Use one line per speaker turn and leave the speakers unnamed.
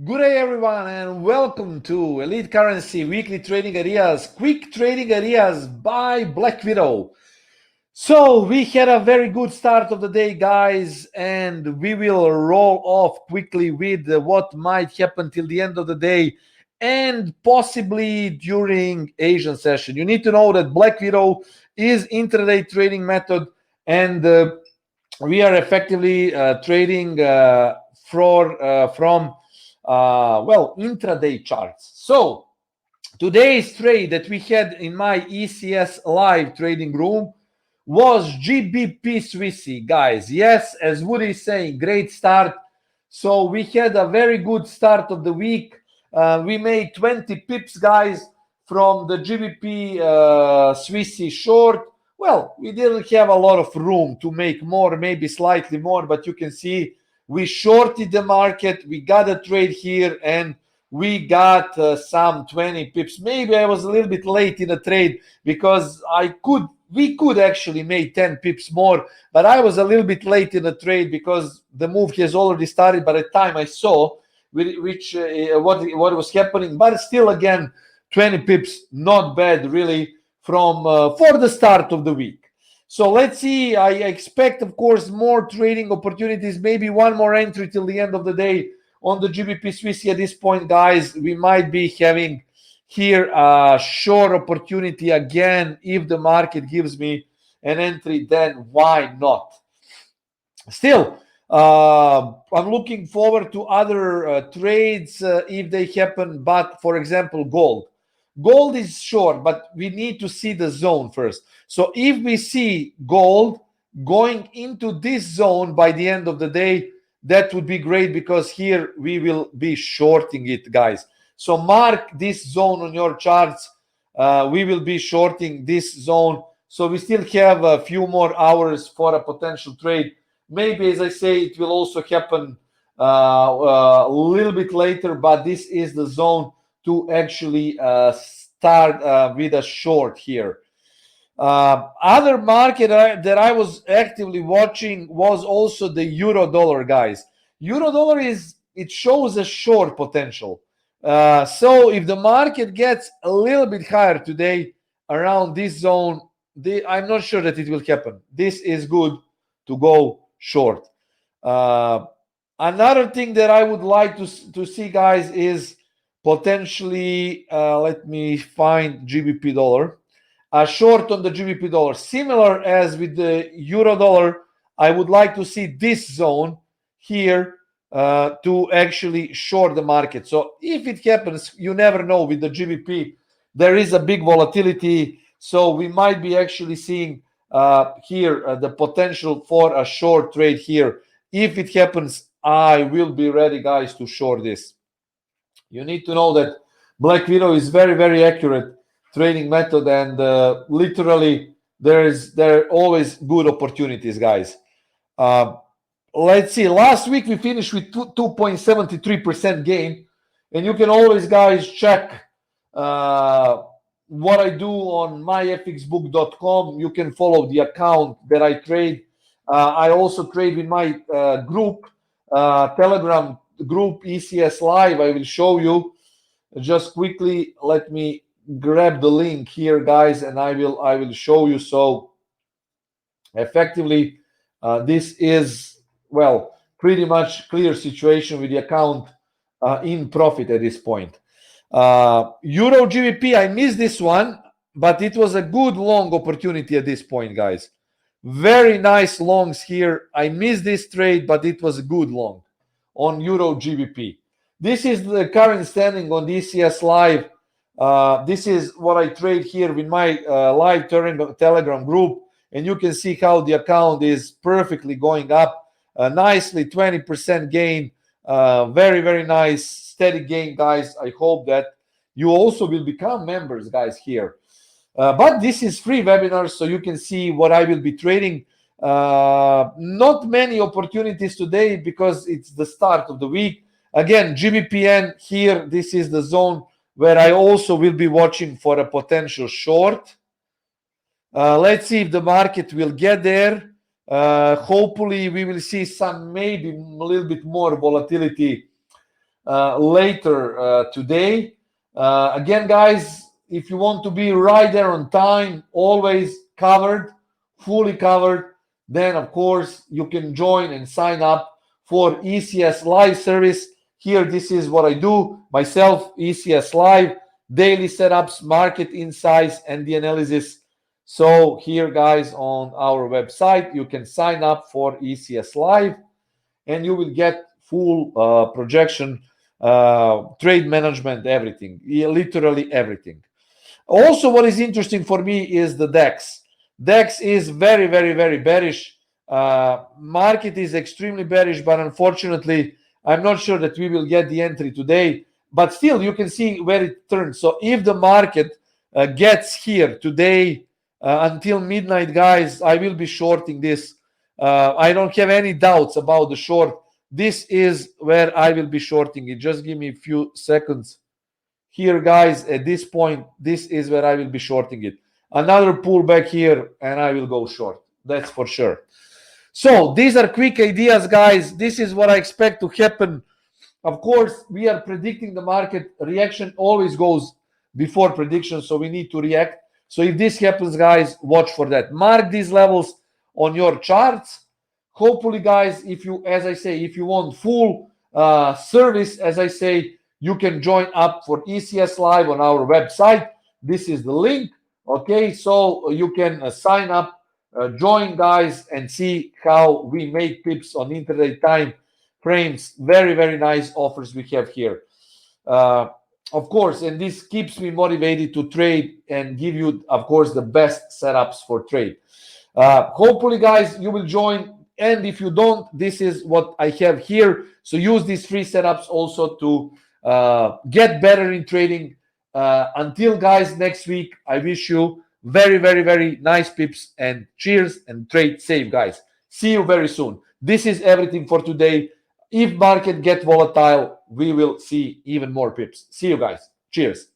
Good day, everyone, and welcome to Elite Currency Weekly Trading Areas, Quick Trading Areas by Black Widow. So we had a very good start of the day, guys, and we will roll off quickly with what might happen till the end of the day and possibly during Asian session. You need to know that Black Widow is intraday trading method, and we are effectively trading from intraday charts. So today's trade that we had in my ECS live trading room was GBPUSD, guys. Yes, as Woody is saying, great start. So we had a very good start of the week. We made 20 pips, guys, from the GBP short. Well, we didn't have a lot of room to make more, maybe slightly more, but you can see we shorted the market. We got a trade here and we got some 20 pips. Maybe I was a little bit late in the trade because we could actually make 10 pips more, but I was a little bit late in the trade because the move has already started by the time I saw what was happening. But still, again, 20 pips, not bad really from for the start of the week. So let's see. I expect, of course, more trading opportunities, maybe one more entry till the end of the day on the GBPUSD. At this point, guys, we might be having here a short opportunity again. If the market gives me an entry, then why not? Still, I'm looking forward to other trades if they happen. But for example, gold is short, but we need to see the zone first. So if we see gold going into this zone by the end of the day, that would be great because here we will be shorting it, guys. So mark this zone on your charts. We will be shorting this zone. So we still have a few more hours for a potential trade. Maybe, as I say, it will also happen a little bit later, but this is the zone to actually start with a short here. Other market that I was actively watching was also the euro dollar, guys. Euro dollar it shows a short potential. So if the market gets a little bit higher today around this zone, I'm not sure that it will happen. This is good to go short. Another thing that I would like to see, guys, is potentially, let me find GBP dollar. A short on the GBP dollar. Similar as with the euro dollar, I would like to see this zone here to actually short the market. So if it happens, you never know with the GBP. There is a big volatility. So we might be actually seeing here the potential for a short trade here. If it happens, I will be ready, guys, to short this. You need to know that Black Widow is very, very accurate trading method, and literally there are always good opportunities, guys. Let's see. Last week we finished with 2.73% gain, and you can always, guys, check what I do on myfxbook.com. You can follow the account that I trade. I also trade with my group, Telegram group, ECS Live. I will show you just quickly. Let me grab the link here, guys, and I will show you. So effectively, this is, well, pretty much clear situation with the account in profit at this point. Euro GBP, I missed this one, but it was a good long opportunity at this point, guys. Very nice longs here. I missed this trade, but it was a good long on Euro GBP. This is the current standing on the ECS Live. This is what I trade here with my live Telegram group, and you can see how the account is perfectly going up nicely. 20% gain, very, very nice steady gain, guys. I hope that you also will become members, guys, here. But this is free webinar, so you can see what I will be trading. Not many opportunities today because it's the start of the week. Again, GBPN here, this is the zone where I also will be watching for a potential short. Let's see if the market will get there. Hopefully we will see some, maybe a little bit more volatility later today. Again, guys, if you want to be right there on time, always covered, fully covered, then of course you can join and sign up for ECS live service. Here, this is what I do myself, ECS live, daily setups, market insights, and the analysis. So here, guys, on our website, you can sign up for ECS live and you will get full projection, trade management, everything, literally everything. Also, what is interesting for me is the DAX. DAX is very, very, very bearish. Market is extremely bearish, but unfortunately, I'm not sure that we will get the entry today. But still, you can see where it turns. So if the market gets here today until midnight, guys, I will be shorting this. I don't have any doubts about the short. This is where I will be shorting it. Just give me a few seconds. Here, guys, at this point, this is where I will be shorting it. Another pullback here, and I will go short. That's for sure. So these are quick ideas, guys. This is what I expect to happen. Of course, we are predicting the market. Reaction always goes before prediction, so we need to react. So if this happens, guys, watch for that. Mark these levels on your charts. Hopefully, guys, if you, as I say, if you want full service, as I say, you can join up for ECS Live on our website. This is the link. Okay, so you can sign up, join, guys, and see how we make pips on intraday time frames. Very, very nice offers we have here. Of course, and this keeps me motivated to trade and give you, of course, the best setups for trade. Hopefully, guys, you will join. And if you don't, this is what I have here. So use these free setups also to get better in trading. Until, guys, next week, I wish you very, very, very nice pips and cheers and trade safe, guys. See you very soon. This is everything for today. If market get volatile, we will see even more pips. See you, guys. Cheers.